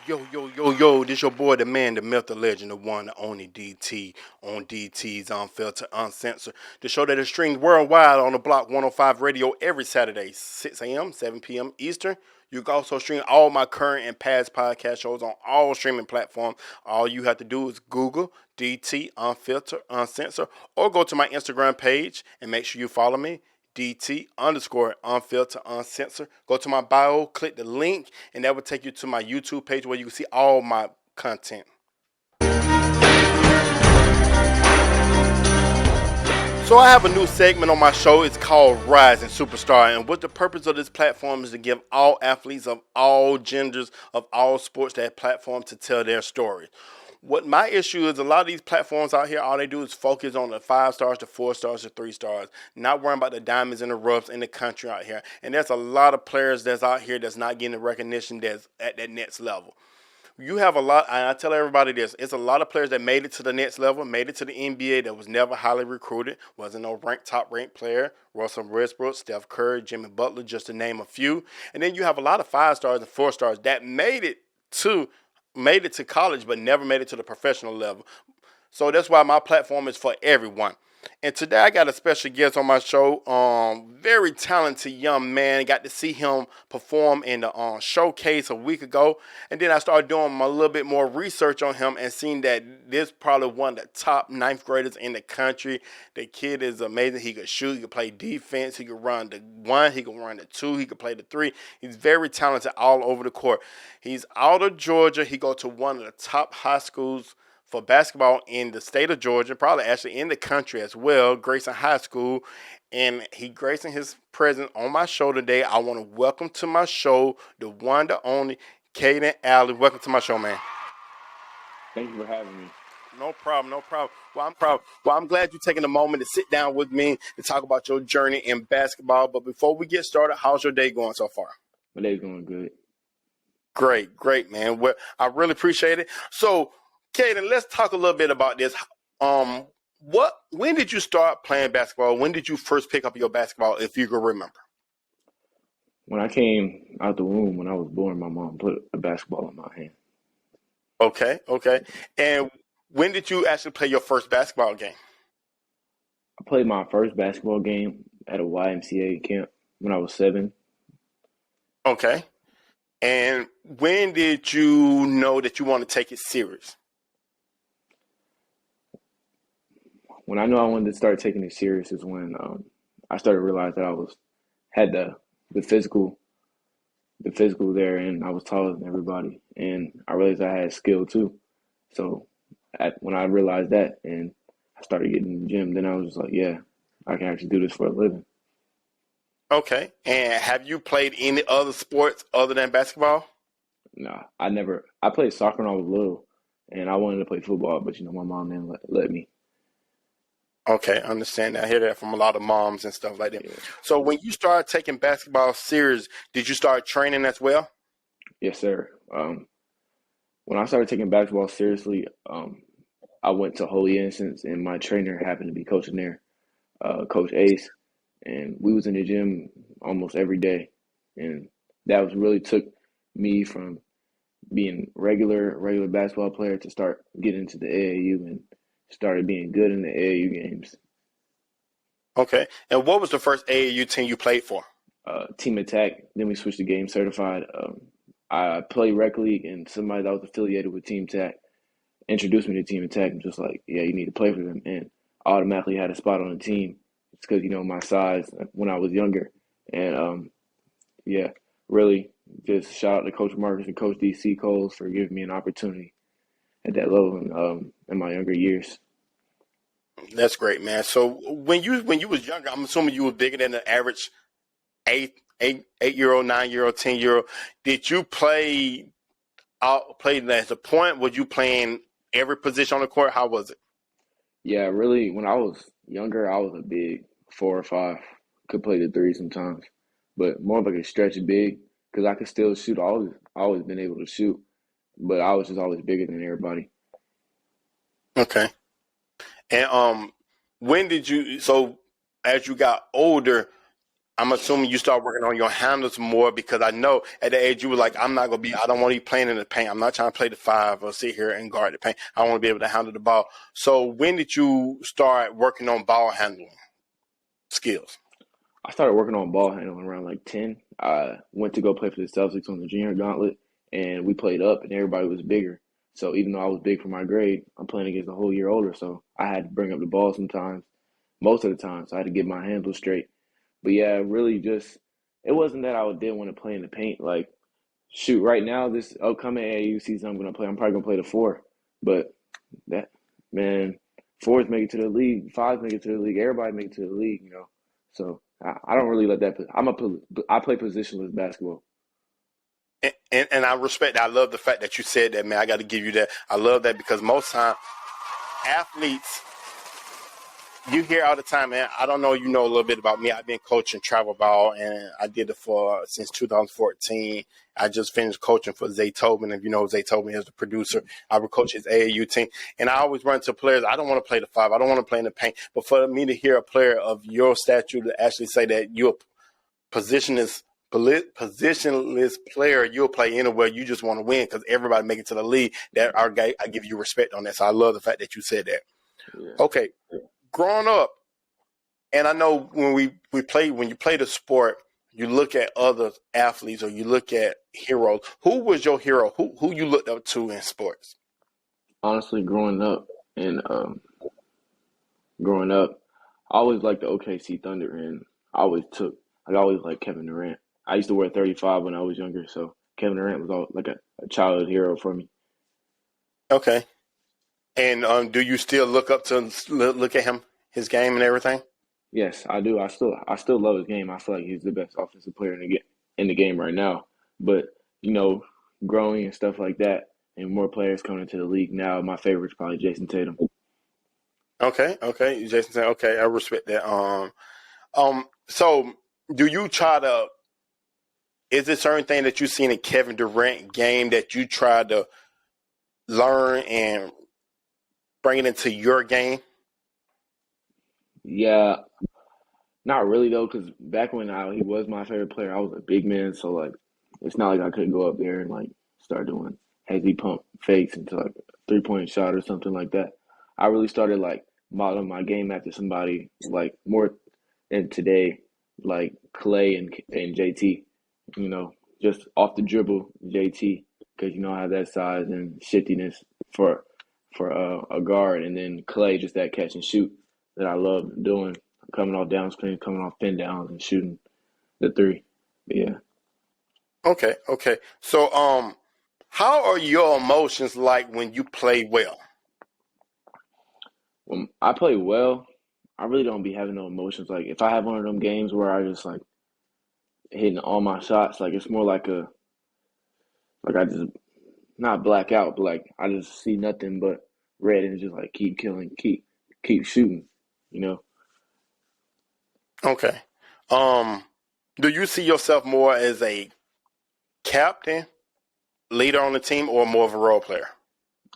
Yo, this your boy, the man, the myth, the legend, the one, the only DT on DT's Unfiltered, Uncensored. The show that is streamed worldwide on the Block 105 radio every Saturday, 6 a.m., 7 p.m. Eastern. You can also stream all my current and past podcast shows on all streaming platforms. All you have to do is Google DT Unfiltered, Uncensored, or go to my Instagram page and make sure you follow me. DT underscore unfiltered uncensored. Go to my bio, click the link, and that will take you to my YouTube page where you can see all my content. So I have a new segment on my show. It's called Rising Superstar, and what the purpose of this platform is to give all athletes of all genders, of all sports, that platform to tell their story. What my issue is, a lot of these platforms out here, all they do is focus on the 5 stars, the 4 stars, the 3 stars, not worrying about the diamonds and the roughs in the country out here. And there's a lot of players that's out here that's not getting the recognition that's at that next level. You have a lot, and I tell everybody this, it's a lot of players that made it to the next level, made it to the NBA that was never highly recruited, wasn't no top ranked player, Russell Westbrook, Steph Curry, Jimmy Butler, just to name a few. And then you have a lot of 5 stars and 4 stars that made it to college but never made it to the professional level. So that's why my platform is for everyone. And today I got a special guest on my show, very talented young man. Got to see him perform in the showcase a week ago. And then I started doing a little bit more research on him and seeing that this probably one of the top 9th graders in the country. The kid is amazing. He could shoot, he could play defense, he could run the 1, he could run the 2, he could play the 3. He's very talented all over the court. He's out of Georgia. He goes to one of the top high schools for basketball in the state of Georgia, probably actually in the country as well, Grayson High School. And he gracing his presence on my show today. I want to welcome to my show the one, the only, Kayden Allen. Welcome to my show, man. Thank you for having me. No problem. Well, I'm glad you're taking a moment to sit down with me to talk about your journey in basketball. But before we get started, how's your day going so far? My day's going good. Great, man. Well, I really appreciate it. So, Kayden, let's talk a little bit about this. When did you start playing basketball? When did you first pick up your basketball, if you can remember? When I came out the womb, when I was born, my mom put a basketball in my hand. Okay. And when did you actually play your first basketball game? I played my first basketball game at a YMCA camp when I was 7. Okay. And when did you know that you want to take it serious? When I knew I wanted to start taking it serious is when I started to realize that I had the physical there, and I was taller than everybody, and I realized I had skill too. So when I realized that, and I started getting in the gym, then I was just like, yeah, I can actually do this for a living. Okay. And have you played any other sports other than basketball? Nah, I played soccer when I was little, and I wanted to play football, but my mom didn't let me. Okay, I understand that. I hear that from a lot of moms and stuff like that. Yeah. So when you started taking basketball serious, did you start training as well? Yes, sir. When I started taking basketball seriously, I went to Holy Innocents, and my trainer happened to be coaching there, Coach Ace, and we was in the gym almost every day, and that was really took me from being regular basketball player to start getting into the AAU and started being good in the AAU games. Okay. And what was the first AAU team you played for? Team Attack. Then we switched to Game Certified. I played Rec League, and somebody that was affiliated with Team Attack introduced me to Team Attack and just like, yeah, you need to play for them. And I automatically had a spot on the team. It's because, my size when I was younger. And, yeah, really just shout out to Coach Marcus and Coach DC Coles for giving me an opportunity at that level in my younger years. That's great, man. So when you was younger, I'm assuming you were bigger than the average 8-year-old, 9-year-old, 10-year-old. Did you play as a point? Was you playing every position on the court? How was it? Yeah, really, when I was younger, I was a big 4 or 5. Could play the 3 sometimes, but more of like a stretch big because I could still shoot. I always been able to shoot, but I was just always bigger than everybody. Okay. And when did you? So as you got older, I'm assuming you start working on your handles more because I know at the age you were like, I don't want to be playing in the paint. I'm not trying to play the five or sit here and guard the paint. I want to be able to handle the ball. So when did you start working on ball handling skills? I started working on ball handling around like 10. I went to go play for the Celtics on the junior gauntlet, and we played up, and everybody was bigger. So even though I was big for my grade, I'm playing against a whole year older. So I had to bring up the ball sometimes, most of the time. So I had to get my handles straight. But yeah, really just, it wasn't that I didn't want to play in the paint. Like, shoot, right now, this upcoming AAU season I'm going to play, I'm probably going to play the four. But that, man, fours make it to the league, fives make it to the league, everybody make it to the league, you know. So I don't really let that. I play positionless basketball. And I respect that. I love the fact that you said that, man. I got to give you that. I love that because most time athletes, you hear all the time, man. I don't know, you know a little bit about me. I've been coaching travel ball, and I did it since 2014. I just finished coaching for Zay Tobin. If you know Zay Tobin is the producer, I would coach his AAU team. And I always run to players, I don't want to play the five. I don't want to play in the paint. But for me to hear a player of your stature to actually say that you're a positionless player, you'll play anywhere. You just want to win because everybody make it to the league. I give you respect on that. So I love the fact that you said that. Yeah. Okay. Growing up, and I know when you play the sport, you look at other athletes or you look at heroes. Who was your hero? Who you looked up to in sports? Honestly, growing up, I always liked the OKC Thunder, and I always liked Kevin Durant. I used to wear 35 when I was younger, so Kevin Durant was all like a childhood hero for me. Okay. And do you still look at him, his game and everything? Yes, I do. I still love his game. I feel like he's the best offensive player in the game right now. But you know, growing and stuff like that, and more players coming into the league now, my favorite is probably Jason Tatum. Okay. Jason said, okay, I respect that. So do you try to? Is there certain thing that you seen in Kevin Durant game that you try to learn and bring it into your game? Yeah, not really though, because back when he was my favorite player, I was a big man, so like it's not like I couldn't go up there and like start doing heavy pump fakes into like a 3-point shot or something like that. I really started like modeling my game after somebody like more than today, like Clay and JT. You know, just off the dribble, JT, because you know I have that size and shiftiness for a guard, and then Clay just that catch and shoot that I love doing, coming off down screen, coming off pin downs, and shooting the three. But yeah, Okay. So, how are your emotions like when you play well? when I play well, I really don't be having no emotions. Like if I have one of them games where I just like hitting all my shots, like it's more like I just not black out, but like I just see nothing but red and just like keep killing, keep shooting, you know. Okay. Um, do you see yourself more as a captain, leader on the team, or more of a role player?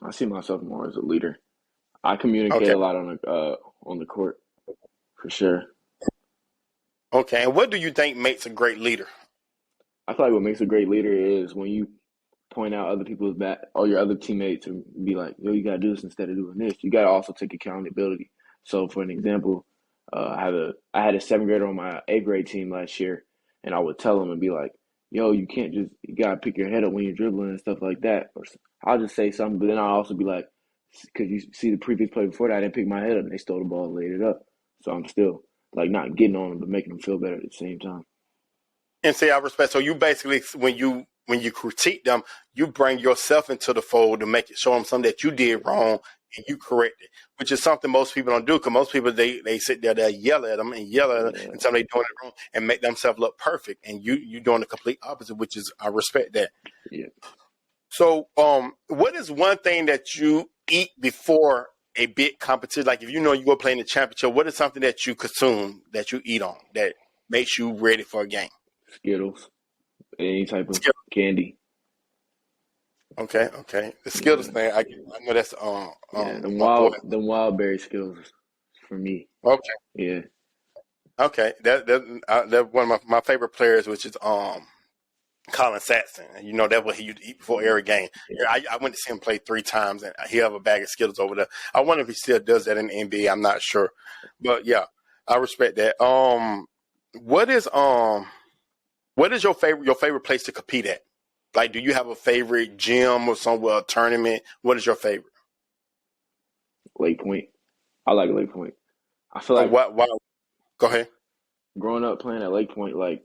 I see myself more as a leader. I communicate Okay. a lot on the court for sure. Okay. And what do you think makes a great leader? I feel like what makes a great leader is when you point out other people's back or your other teammates and be like, yo, you gotta do this instead of doing this. You gotta also take accountability. So for an example, I had a seventh grader on my eighth grade team last year, and I would tell him and be like, yo, you gotta pick your head up when you're dribbling and stuff like that. Or I'll just say something, but then I'll also be like, because you see the previous play before that, I didn't pick my head up and they stole the ball and laid it up. So I'm still like not getting on them, but making them feel better at the same time. And say I respect. So you basically, when you critique them, you bring yourself into the fold to make it show them something that you did wrong and you correct it, which is something most people don't do. Because most people they sit there, they yell at them and yell at them Yeah, until they doing it wrong and make themselves look perfect. And you doing the complete opposite, which is I respect that. yeah. So, what is one thing that you eat before a big competition? Like if you know you go play in the championship, what is something that you consume that you eat on that makes you ready for a game? Skittles, any type of candy. Okay. The Skittles Yeah, thing, I know that's yeah. my boy. The wild berry Skittles for me. Okay, Yeah, Okay, that one of my favorite players, which is Colin Saxon. You know, that's what he used to eat before every game. Yeah. Yeah, I went to see him play 3 times, and he have a bag of Skittles over there. I wonder if he still does that in the NBA. I'm not sure, but yeah, I respect that. What is what is your favorite place to compete at? Like, do you have a favorite gym or somewhere a tournament? What is your favorite? Lake Point. I like Lake Point. I feel Oh, like what? Why? Go ahead. growing up playing at Lake Point, like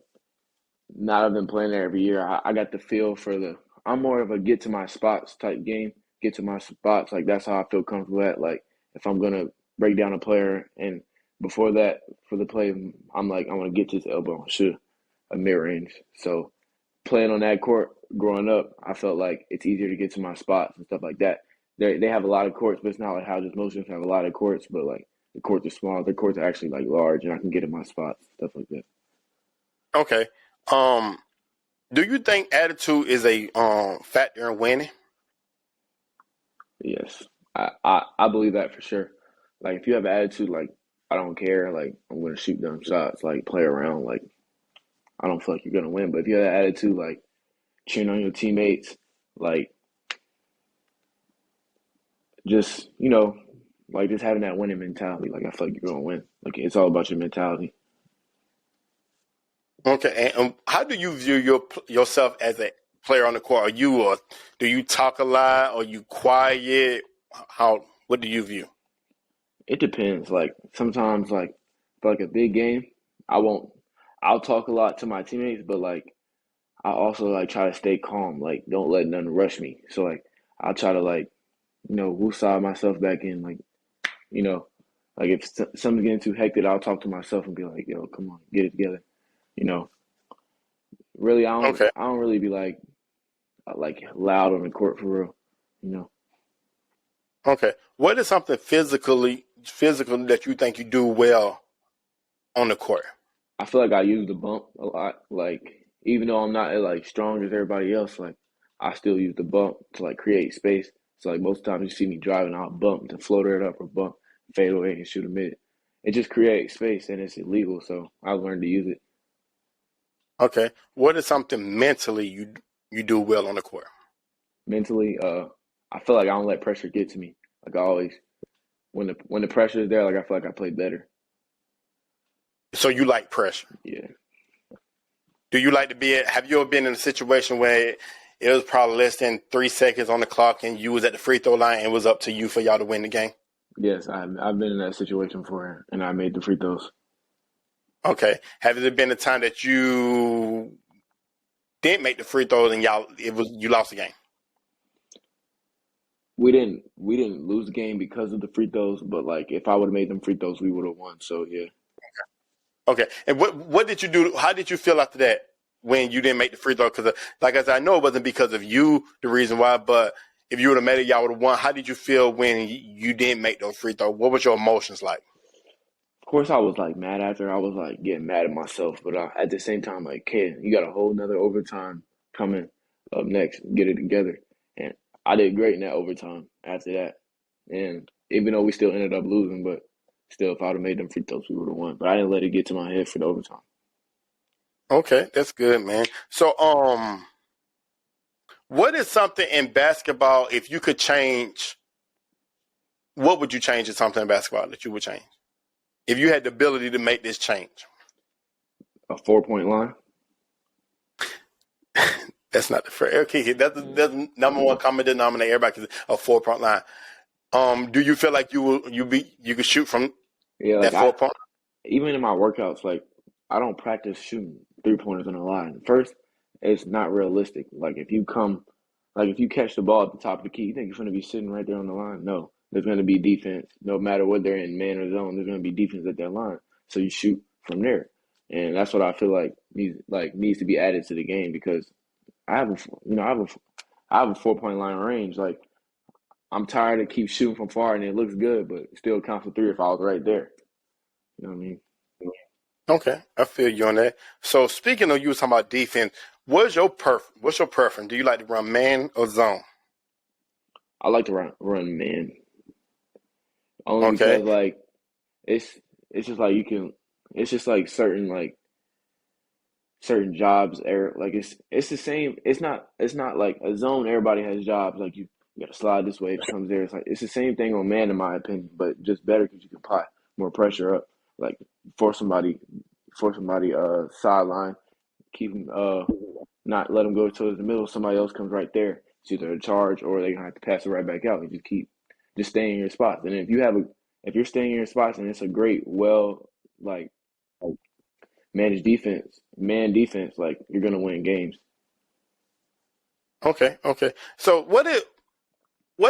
not I've been playing there every year. I got the feel for the. I'm more of a get to my spots type game. Get to my spots, like that's how I feel comfortable at. Like if I'm gonna break down a player, and before that for the play, I'm like I want to get to his elbow, and shoot a mid range. So playing on that court growing up, I felt like it's easier to get to my spots and stuff like that. They have a lot of courts, but it's not like how just most of them have a lot of courts, but like the courts are small. The courts are actually like large, and I can get in my spots, stuff like that. Okay. Um, do you think attitude is a factor in winning? Yes, I believe that for sure. Like if you have an attitude, like I don't care, like I'm gonna shoot them shots, like play around, like I don't feel like you're gonna win. But if you have an attitude, like cheering on your teammates, like just like just having that winning mentality, like I feel like you're gonna win. Like it's all about your mentality. Okay, and how do you view yourself as a player on the court? Are you do you talk a lot? Are you quiet? How what do you view? It depends. Like sometimes, like for like a big game, I won't. I'll talk a lot to my teammates, but like I also like try to stay calm. Like don't let none rush me. So like I'll try to like woosah myself back in. You know, like if something's getting too hectic, I'll talk to myself and be like, "Yo, come on, get it together." You know, really, Okay, I don't really be like loud on the court for real. You know, okay. What is something physical that you think you do well on the court? I feel like I use the bump a lot. Like even though I'm not as like strong as everybody else, like I still use the bump to like create space. So like most times you see me driving, I'll bump to floater it up or bump, fade away and shoot a mid. It just creates space and it's illegal, so I learned to use it. Okay, what is something mentally you do well on the court? Mentally, I feel like I don't let pressure get to me. Like I always when the pressure is there, like I feel like I play better. So you like pressure. Yeah. Do you like to be? Have you ever been in a situation where it was probably less than 3 seconds on the clock and you was at the free throw line and it was up to you for y'all to win the game? Yes, I've been in that situation before and I made the free throws. Okay. Have there been a time that you didn't make the free throws and you lost the game? We didn't lose the game because of the free throws, but like if I would have made them free throws, we would have won. So yeah. Okay. And what did you do? How did you feel after that when you didn't make the free throw? Because like I said, I know it wasn't because of you the reason why, but if you would have made it, y'all would have won. How did you feel when you didn't make those free throws? What was your emotions like? Of course, I was like mad after. I was like getting mad at myself, but at the same time, like, kid, you got a whole nother overtime coming up next. Get it together, and I did great in that overtime after that. And even though we still ended up losing, but still, if I would have made them free throws, we would have won. But I didn't let it get to my head for the overtime. Okay, that's good, man. So, what is something in basketball if you could change? What would you change in something in basketball that you would change if you had the ability to make this change? A 4 point line. That's not the fair. Okay, that's the number one common denominator. Everybody can a 4 point line. Do you feel like you could shoot from Yeah, like that I 4 point? even in my workouts, like I don't practice shooting 3 pointers on the line. First, it's not realistic. Like if you catch the ball at the top of the key, you think you're going to be sitting right there on the line? No, there's going to be defense. No matter what they're in, man or zone, there's going to be defense at that line. So you shoot from there, and that's what I feel like needs to be added to the game because I have a I have a 4 point line range. Like I'm tired of keep shooting from far and it looks good, but it still counts for three if I was right there. You know what I mean? Okay, I feel you on that. So speaking of you was talking about defense, what's your preference? Do you like to run man or zone? I like to run man only Okay, because like it's it's just like it's just like certain jobs like it's the same. It's not like a zone. Everybody has jobs. Like you got to slide this way. If it comes there, it's the same thing on man, in my opinion, but just better because you can pot more pressure up. Like force somebody sideline, keep them not let them go towards the middle. Somebody else comes right there. It's either a charge or they're gonna have to pass it right back out. And just staying in your spots. And if you're staying in your spots and it's a great, well, like managed defense, man defense, like you're gonna win games. Okay, okay. So what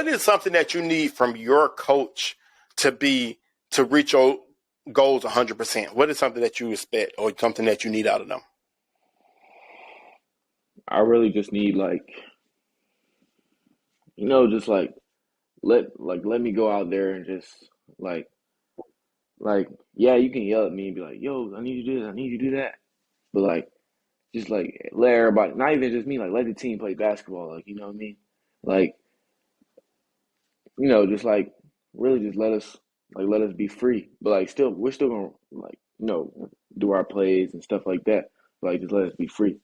is something that you need from your coach to reach your goals 100%? What is something that you expect or something that you need out of them? I really just need just let me go out there and just like yeah, you can yell at me and be like, yo, I need you to do this, I need you to do that. But just let everybody, not even just me, like let the team play basketball, like you know what I mean? Like, just really just let us be free. But still we're still gonna do our plays and stuff like that. Just let us be free.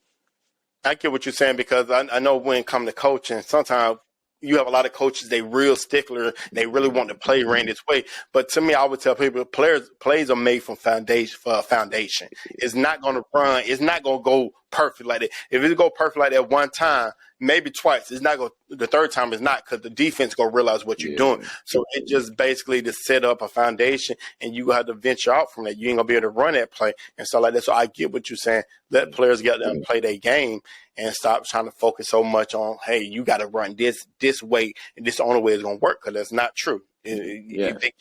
I get what you're saying because I know when it comes to coaching, sometimes you have a lot of coaches, they real stickler, they really want to play ran this way. But to me, I would tell people plays are made from foundation for a foundation. It's not gonna run, it's not gonna go perfect like that. If it go perfect like that one time, maybe twice, it's not going the third time is not because the defense gonna realize what you're doing. Yeah. So it just basically to set up a foundation and you have to venture out from that. You ain't gonna be able to run that play and stuff like that. So I get what you're saying. Let players get there and play their game and stop trying to focus so much on, hey, you got to run this way, and this is the only way it's going to work, because that's not true. Yeah. If they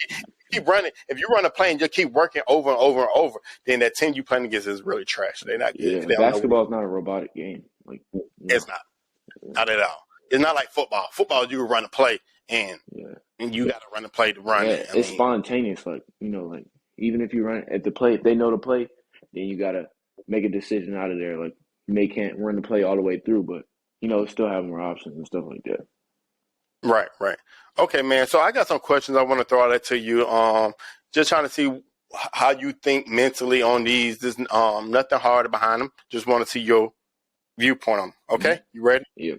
keep running, if you run a play and just keep working over and over and over, then that team you playing against is really trash. They're not good. Yeah. They don't know Basketball is not a robotic game. it's not at all. It's not like football. Football, you can run a play and Yeah. you got to run a play to run Yeah, it. it's spontaneous. Even if you run at the play, if they know the play, then you gotta make a decision out of there. Like you may can't run the play all the way through, but still have more options and stuff like that. Right, right. Okay, man. So I got some questions I want to throw out to you. Just trying to see how you think mentally on these. There's nothing hard behind them. Just want to see your viewpoint on them. Okay, You ready? Yep.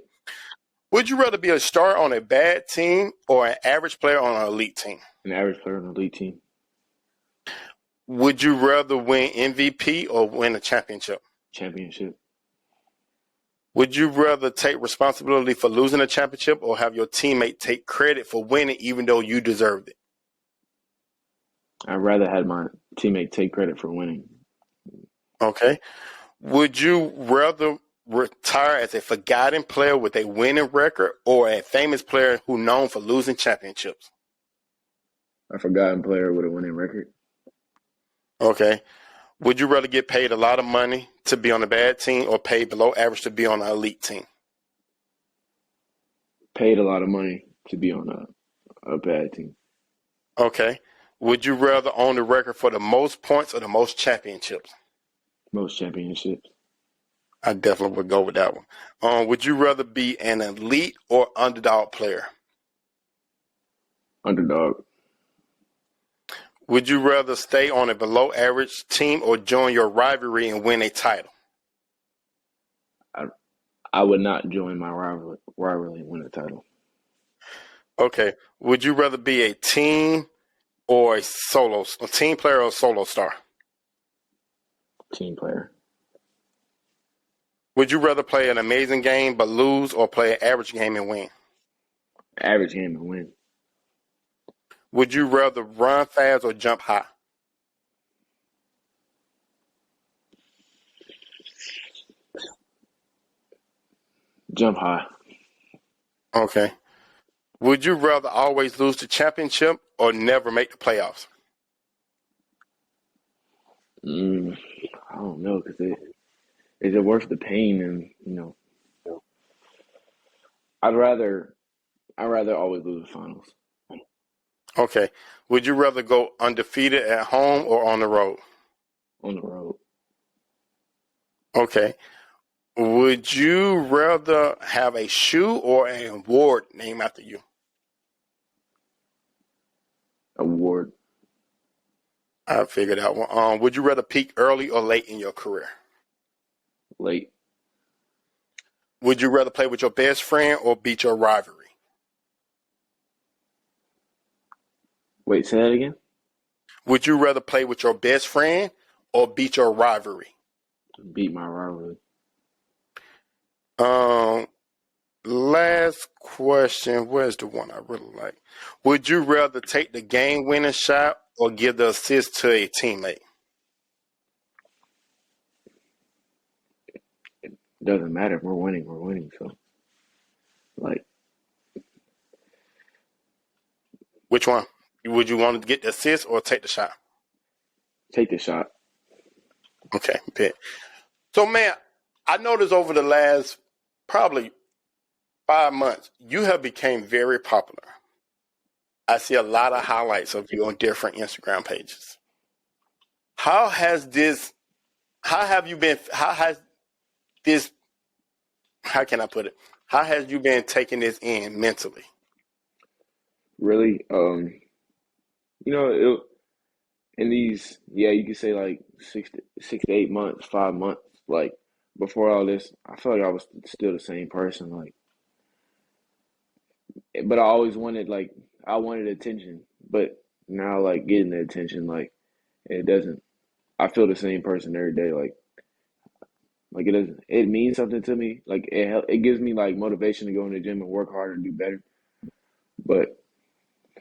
Would you rather be a star on a bad team or an average player on an elite team? An average player on the elite team. Would you rather win MVP or win a championship? Championship. Would you rather take responsibility for losing a championship or have your teammate take credit for winning even though you deserved it? I'd rather have my teammate take credit for winning. Okay. Would you rather retire as a forgotten player with a winning record or a famous player who's known for losing championships? A forgotten player with a winning record. Okay. Would you rather get paid a lot of money to be on a bad team or paid below average to be on an elite team? Paid a lot of money to be on a bad team. Okay. Would you rather own the record for the most points or the most championships? Most championships. I definitely would go with that one. Would you rather be an elite or underdog player? Underdog. Would you rather stay on a below average team or join your rivalry and win a title? I would not join my rivalry and win a title. Okay. Would you rather be a team or a team player or a solo star? Team player. Would you rather play an amazing game but lose or play an average game and win? Average game and win. Would you rather run fast or jump high? Jump high. Okay. Would you rather always lose the championship or never make the playoffs? I don't know, because is it worth the pain? And I'd rather always lose the finals. Okay. Would you rather go undefeated at home or on the road? On the road. Okay. Would you rather have a shoe or an award named after you? Award. I figured out one. Would you rather peak early or late in your career? Late. Would you rather play with your best friend or beat your rivalry? Wait, say that again? Would you rather play with your best friend or beat your rivalry? Beat my rivalry. Um, Last question. Where's the one I really like? Would you rather take the game-winning shot or give the assist to a teammate? Doesn't matter. If we're winning. We're winning. So, like, Which one? Would you want to get the assist or take the shot? take the shot. Okay, bet. So, man, I noticed over the last probably 5 months, you have become very popular. I see a lot of highlights of you on different Instagram pages. How has this, how have you been, how has this, how can I put it? How has you been taking this in mentally? Really, you know, in these, yeah, you could say like 6 to 8 months, 5 months. Like before all this, I felt like I was still the same person. Like, but I always wanted like I wanted attention. But now, like getting the attention, like it doesn't. I feel the same person every day. Like it doesn't. It means something to me. Like it gives me like motivation to go in the gym and work harder and do better. But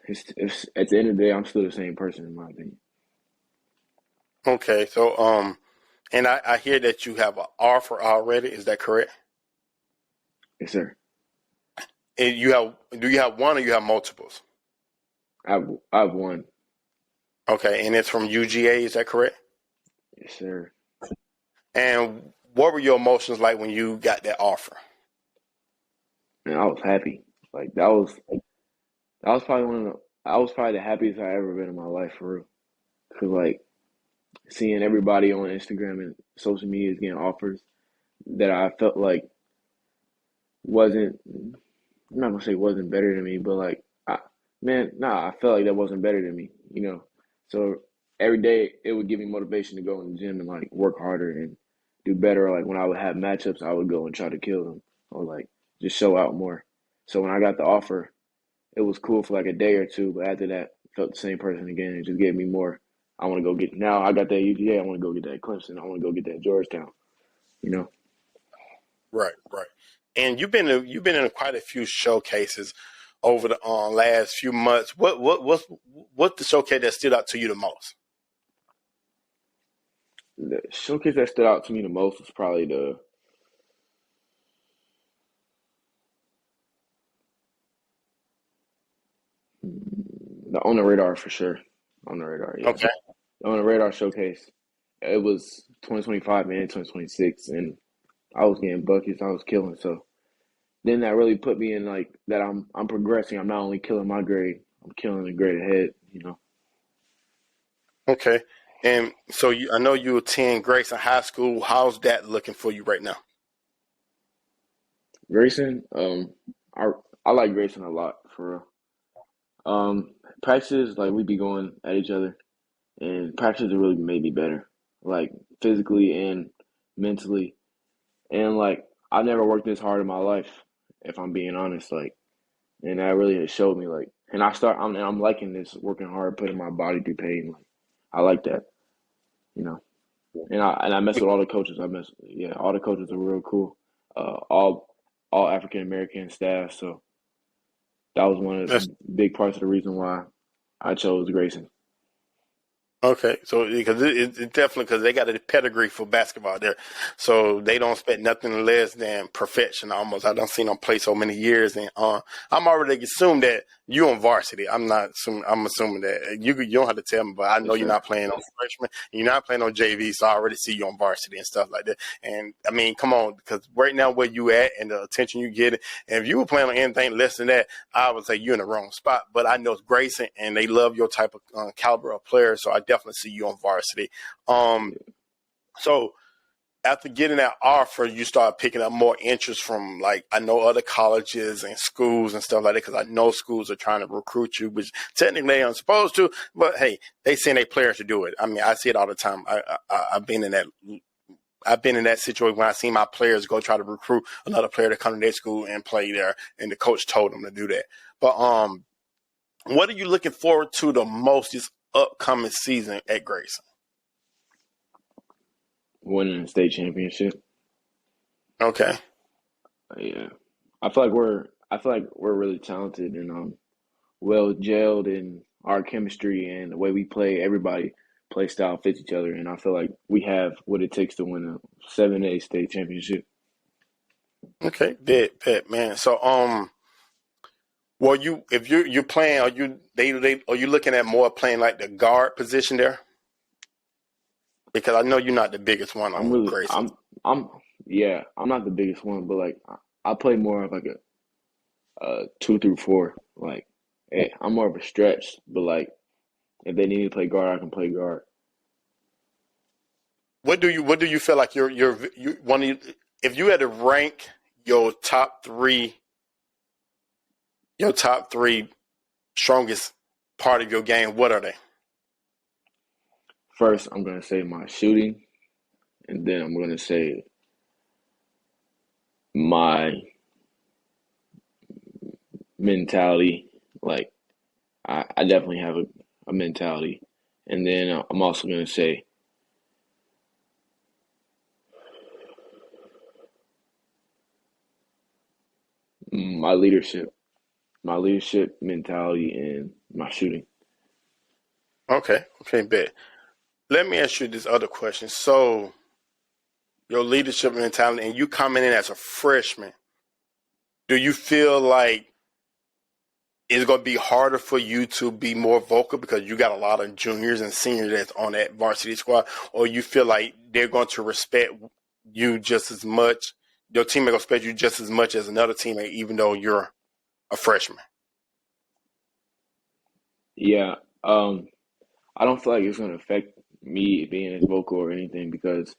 it's at the end of the day, I'm still the same person in my opinion. Okay, so and I hear that you have an offer already. Is that correct? Yes, sir. And you have do you have one or you have multiples? I've won. Okay, and it's from UGA. Is that correct? Yes, sir. And what were your emotions like when you got that offer? And I was happy. Like that was probably one of the I was probably the happiest I ever been in my life for real. Cause like seeing everybody on Instagram and social media is getting offers that I felt like wasn't I'm not gonna say wasn't better than me, but like man, nah, I felt like that wasn't better than me, you know. So every day it would give me motivation to go in the gym and like work harder and do better. Like when I would have matchups, I would go and try to kill them or like just show out more. So when I got the offer, it was cool for like a day or two, but after that, I felt the same person again. It just gave me more. I want to go get now. I got that UGA. I want to go get that Clemson. I want to go get that Georgetown. You know, Right, right. And you've been in quite a few showcases over the last few months. What's the showcase that stood out to you the most? the showcase that stood out to me the most was probably the on the radar for sure. On the radar, yeah. Okay, On the radar showcase. It was 2025, man, 2026, and I was getting buckets. I was killing. So then that really put me in like that. I'm progressing. I'm not only killing my grade. I'm killing the grade ahead. You know. okay. And so I know you attend Grayson High School. How's that looking for you right now? Grayson, I I like Grayson a lot for real. Practices like we be going at each other, and practices really made me better, like physically and mentally. And like I never worked this hard in my life, if I'm being honest. Like, and that really has showed me like, and I'm liking this working hard, putting my body through pain. Like, I like that, you know. And I mess with all the coaches. Yeah, all the coaches are real cool. All African American staff. So that was one of That's the big parts of the reason why I chose Grayson. okay, so because it definitely because they got a pedigree for basketball there, so they don't expect nothing less than perfection. Almost, I don't seen them play so many years, and I'm already assuming that you on varsity. I'm not assuming. I'm assuming that you don't have to tell me, but I know Yes, you're sir. not playing on freshman, you're not playing on JV, so I already see you on varsity and stuff like that. And I mean, come on, because right now where you at and the attention you get, and if you were playing on anything less than that, I would say you're in the wrong spot. But I know it's Grayson, and they love your type of caliber of player, so I definitely see you on varsity. Um, so after getting that offer, you start picking up more interest from, like, I know other colleges and schools and stuff like that, because I know schools are trying to recruit you, which technically they aren't supposed to, but hey, they send their players to do it. I mean, I see it all the time. I've been in that. I've been in that situation when I see my players go try to recruit another player to come to their school and play there, and the coach told them to do that. But what are you looking forward to the most this upcoming season at Grayson? Winning the state championship. Okay. Yeah, I feel like we're really talented and well gelled in our chemistry and the way we play. Everybody play style fits each other, and I feel like we have what it takes to win a 7A state championship. Okay. Bet, man. So well, if you're playing, are you looking at more playing like the guard position there? Because I know you're not the biggest one I'm on really Grayson. I'm yeah, I'm not the biggest one, but like I play more of like a 2 through 4. Like I'm more of a stretch, but like if they need me to play guard, I can play guard. What do you feel like you one of you, if you had to rank your top three your top three strongest part of your game, what are they? First, I'm gonna say my shooting, and then I'm gonna say my mentality. Like I definitely have a mentality, and then I'm also gonna say my leadership mentality, and my shooting. Okay, bet. Let me ask you this other question. So your leadership mentality and you coming in as a freshman, do you feel like it's going to be harder for you to be more vocal because you got a lot of juniors and seniors that's on that varsity squad, or you feel like they're going to respect you just as much, your teammate going to respect you just as much as another teammate, even though you're a freshman? Yeah, I don't feel like it's gonna affect me being as vocal or anything because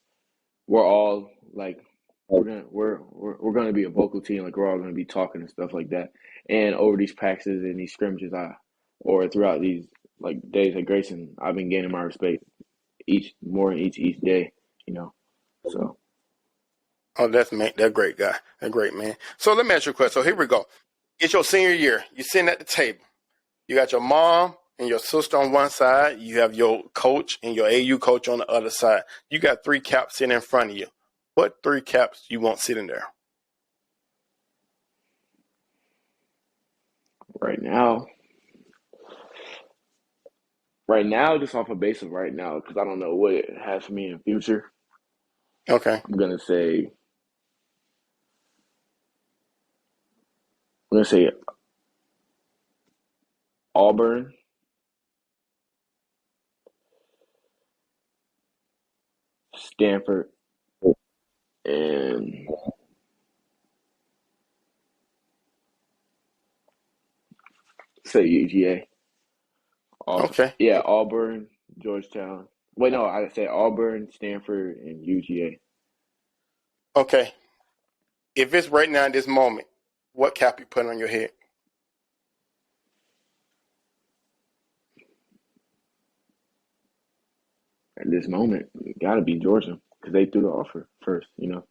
we're all like we're gonna be a vocal team. Like we're all gonna be talking and stuff like that. And over these practices and these scrimmages, or throughout these like days at Grayson, I've been gaining my respect each day. You know, so Oh, that's great guy. That's great, man. So let me ask you a question. So here we go. It's your senior year. You're sitting at the table. You got your mom and your sister on one side. You have your coach and your AU coach on the other side. You got three caps sitting in front of you. What three caps you want sitting there? right now, right now, just off a base of right now, because I don't know what it has for me in the future. Okay. I'm gonna say I'm gonna say Auburn, Stanford, and say UGA. Also, Okay. yeah, Auburn, Georgetown. Wait, no, I said Auburn, Stanford, and UGA. Okay. If it's right now in this moment, what cap you putting on your head? At this moment, it gotta be Georgia because they threw the offer first. You know,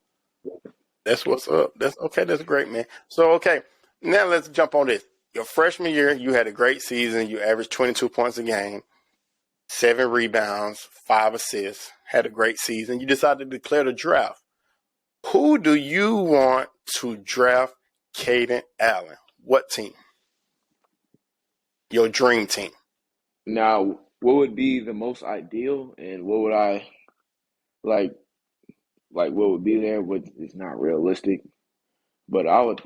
That's what's up. That's okay. That's great, man. So, okay. Now let's jump on this. Your freshman year, you had a great season. You averaged 22 points a game, 7 rebounds, 5 assists, had a great season. You decided to declare the draft. Who do you want to draft Kayden Allen? What team? Your dream team. now what would be the most ideal, and what would I like? Like what would be there? What is not realistic? But I would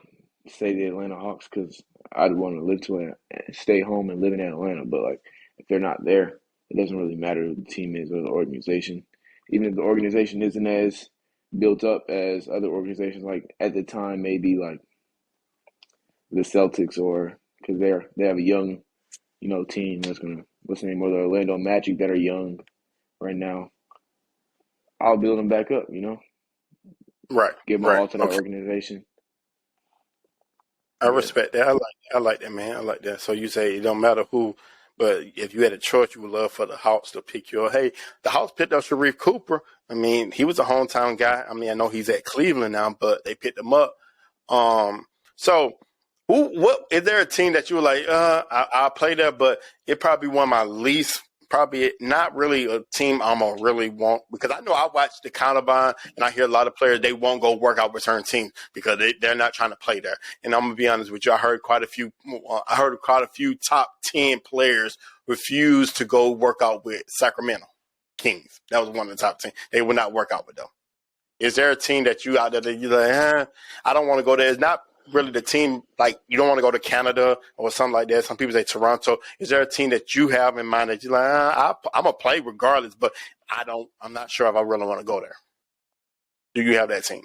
say the Atlanta Hawks because I'd want to live to it, stay home and live in Atlanta. But like if they're not there, it doesn't really matter who the team is or the organization. Even if the organization isn't as built up as other organizations, like at the time maybe like the Celtics or because they have a young team that's gonna what's the name or the Orlando Magic that are young right now. I'll build them back up. Right, give my right. all to that Okay. organization. I Yeah, respect that. I like that, man. I like that. So you say it don't matter who, but if you had a choice, you would love for the Hawks to pick you up. Hey, the Hawks picked up Sharif Cooper. I mean, he was a hometown guy. I mean, I know he's at Cleveland now, but they picked him up. Um, so what is there a team that you were like, I'll play there, but it probably one of my least, probably not really a team I'm gonna really want, because I know I watch the combine and I hear a lot of players they won't go work out with certain teams because they're not trying to play there. And I'm gonna be honest with you, I heard quite a few top 10 players refuse to go work out with Sacramento Kings. That was one of the top 10. They would not work out with them. Is there a team that you out there that you're like, I don't want to go there? It's not really the team, like you don't want to go to Canada or something like that. Some people say Toronto. Is there a team that you have in mind that you're like, I'm going to play regardless, but I'm not sure if I really want to go there? Do you have that team?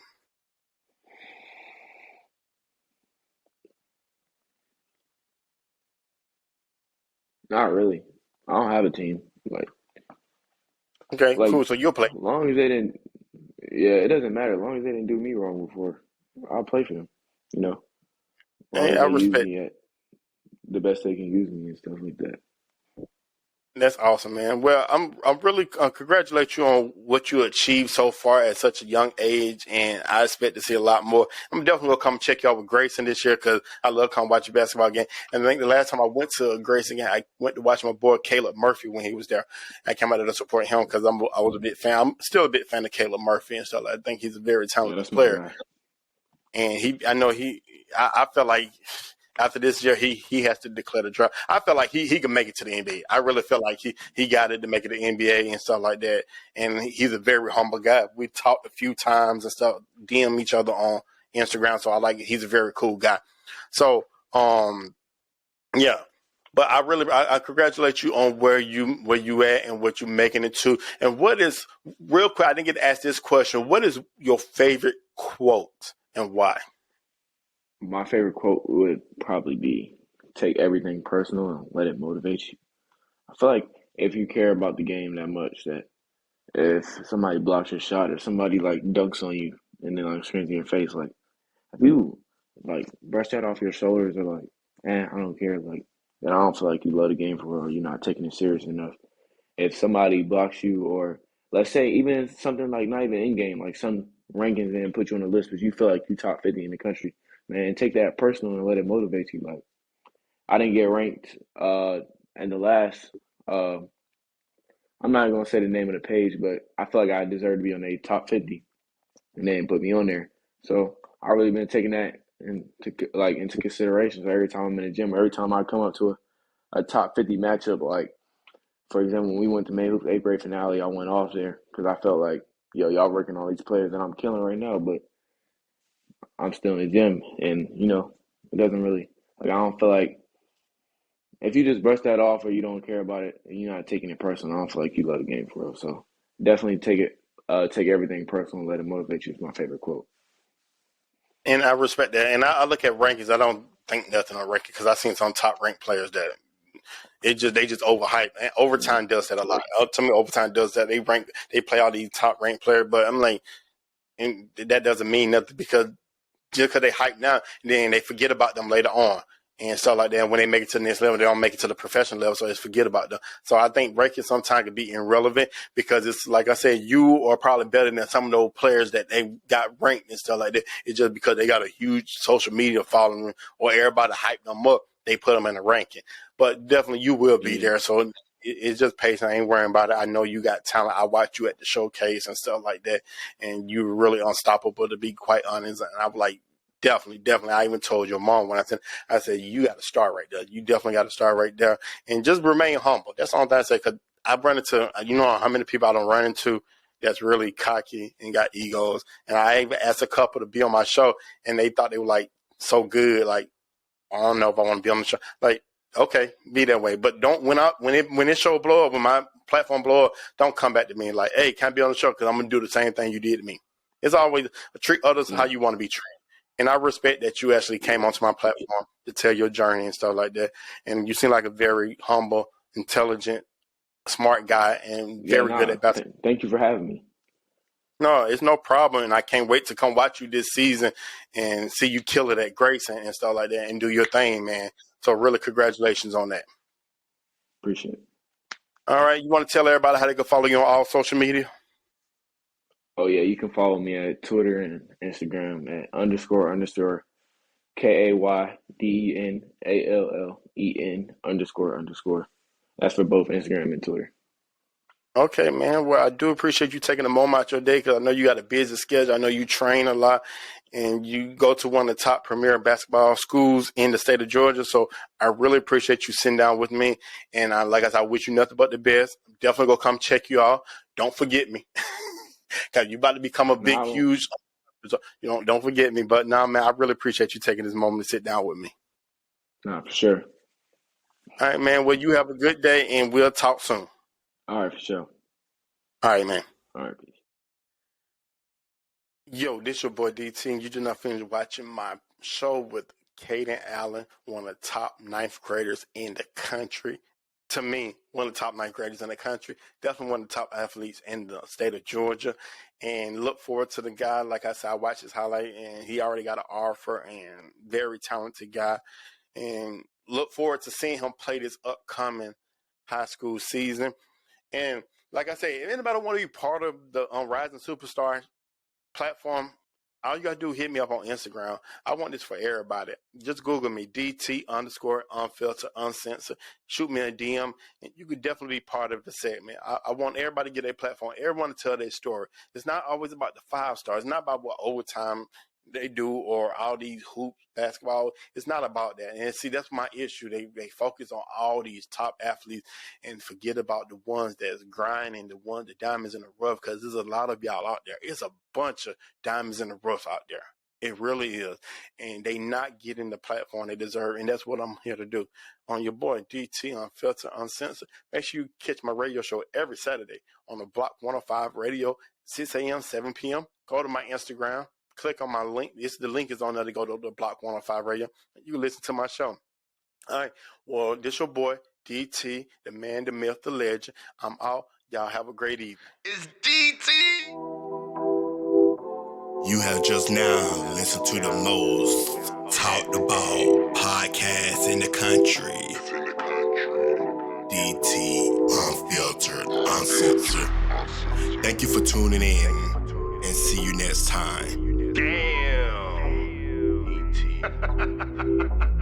not really. I don't have a team. Okay, Like cool. So you'll play. as long as they didn't. Yeah, it doesn't matter. As long as they didn't do me wrong before, I'll play for them. You know, as long Hey, as I they use respect. me at the best they can use me and stuff like that. That's awesome, man. Well, I'm really congratulate you on what you achieved so far at such a young age, and I expect to see a lot more. I'm definitely gonna come check y'all with Grayson this year because I love coming watch your basketball game. And I think the last time I went to a Grayson game, I went to watch my boy Caleb Murphy when he was there. I came out there to support him because I was a big fan. I'm still a big fan of Caleb Murphy and stuff. I think he's a very Yeah, talented that's my player, guy. and I felt like after this year, he has to declare the draft. I feel like he can make it to the NBA. I really feel like he got it to make it to the NBA and stuff like that. And he's a very humble guy. We talked a few times and stuff, DM each other on Instagram. So I like it. He's a very cool guy. So yeah. But I congratulate you on where you at and what you're making it to. And what is real quick? I didn't get to ask this question. What is your favorite quote and why? My favorite quote would probably be take everything personal and let it motivate you. I feel like if you care about the game that much, that if somebody blocks your shot or somebody like dunks on you and then like screams in your face, like if you like brush that off your shoulders or like, I don't care, like then I don't feel like you love the game for real or you're not taking it serious enough. If somebody blocks you or let's say even something like not even in game, like some rankings and put you on a list, but you feel like you top 50 in the country, man, take that personal and let it motivate you. Like I didn't get ranked in the last uh I'm not gonna say the name of the page, but I feel like I deserve to be on a top 50 and they didn't put me on there. So I really been taking that into consideration. So every time I'm in the gym, every time I come up to a top 50 matchup, like for example, when we went to May Hoop's eighth grade finale, I went off there because I felt like, yo, y'all working all these players that I'm killing right now, but I'm still in the gym, and it doesn't really like I don't feel like if you just brush that off or you don't care about it and you're not taking it personal, I don't feel like you love the game for real. So definitely take everything personal and let it motivate you is my favorite quote. And I respect that. And I look at rankings. I don't think nothing on ranking because I've seen some top ranked players that they just overhype. And Mm. overtime does that a lot. To me, overtime does that. They play all these top ranked players, but I'm like, and that doesn't mean nothing because just because they hype now, then they forget about them later on and stuff like that. When they make it to the next level, they don't make it to the professional level, so they forget about them. So I think ranking sometimes can be irrelevant because it's like I said, you are probably better than some of those players that they got ranked and stuff like that. It's just because they got a huge social media following or everybody hype them up, they put them in the ranking. But definitely you will be Yeah, there. So it's just patience. I ain't worrying about it. I know you got talent. I watch you at the showcase and stuff like that, and you're really unstoppable to be quite honest. And I'm like, definitely, definitely. I even told your mom when I said you got to start right there. You definitely got to start right there, and just remain humble. That's all I say. Because I run into, how many people I don't run into that's really cocky and got egos. And I even asked a couple to be on my show, and they thought they were like so good. Like I don't know if I want to be on the show. Like okay, be that way, but don't when this show blow up, when my platform blow up, don't come back to me like, hey, can I be on the show? Because I'm gonna do the same thing you did to me. It's always treat others how yeah, you want to be treated. And I respect that you actually came onto my platform to tell your journey and stuff like that. And you seem like a very humble, intelligent, smart guy, and yeah. very good Nah, at basketball. thank you for having me. No, it's no problem, and I can't wait to come watch you this season and see you kill it at Grace and stuff like that and do your thing, man. So really, congratulations on that. Appreciate it. All right, you want to tell everybody how they can follow you on all social media? Oh yeah, you can follow me at Twitter and Instagram at __ KAYDENALLEN _ That's for both Instagram and Twitter. Okay, man. Well, I do appreciate you taking a moment out your day because I know you got a busy schedule. I know you train a lot and you go to one of the top premier basketball schools in the state of Georgia. So I really appreciate you sitting down with me. And like I said, I wish you nothing but the best. Definitely go come check you out. Don't forget me because you about to become a big, No, huge, don't forget me. But nah, man, I really appreciate you taking this moment to sit down with me. for sure. All right, man. Well, you have a good day and we'll talk soon. All right, for sure. All right, man. All right, peace. Yo, this your boy DT, and you did not finish watching my show with Kayden Allen, one of the top ninth graders in the country. To me, one of the top ninth graders in the country. Definitely one of the top athletes in the state of Georgia. And look forward to the guy. Like I said, I watched his highlight, and he already got an offer, and very talented guy. And look forward to seeing him play this upcoming high school season. And like I say, if anybody want to be part of the Rising Superstar platform, all you gotta do is hit me up on Instagram. I want this for everybody. Just Google me, DT _ unfiltered, uncensored. Shoot me a DM, and you could definitely be part of the segment. I want everybody to get a platform, everyone to tell their story. It's not always about the 5 stars. It's not about what overtime they do or all these hoops, basketball. It's not about that. And see, that's my issue. They focus on all these top athletes and forget about the ones that's grinding, the diamonds in the rough, because there's a lot of y'all out there. It's a bunch of diamonds in the rough out there. It really is. And they not getting the platform they deserve. And that's what I'm here to do. On your boy, DT, Unfiltered, Uncensored. Make sure you catch my radio show every Saturday on the Block 105 radio, 6 a.m., 7 p.m. Go to my Instagram. Click on my link. The link is on there to go to the Block 105 radio. You can listen to my show. All right. Well, this your boy, DT, the man, the myth, the legend. I'm out. Y'all have a great evening. It's DT. You have just now listened to the most talked about podcast in the country. DT, Unfiltered, Uncensored. Thank you for tuning in and see you next time. Damn. DT.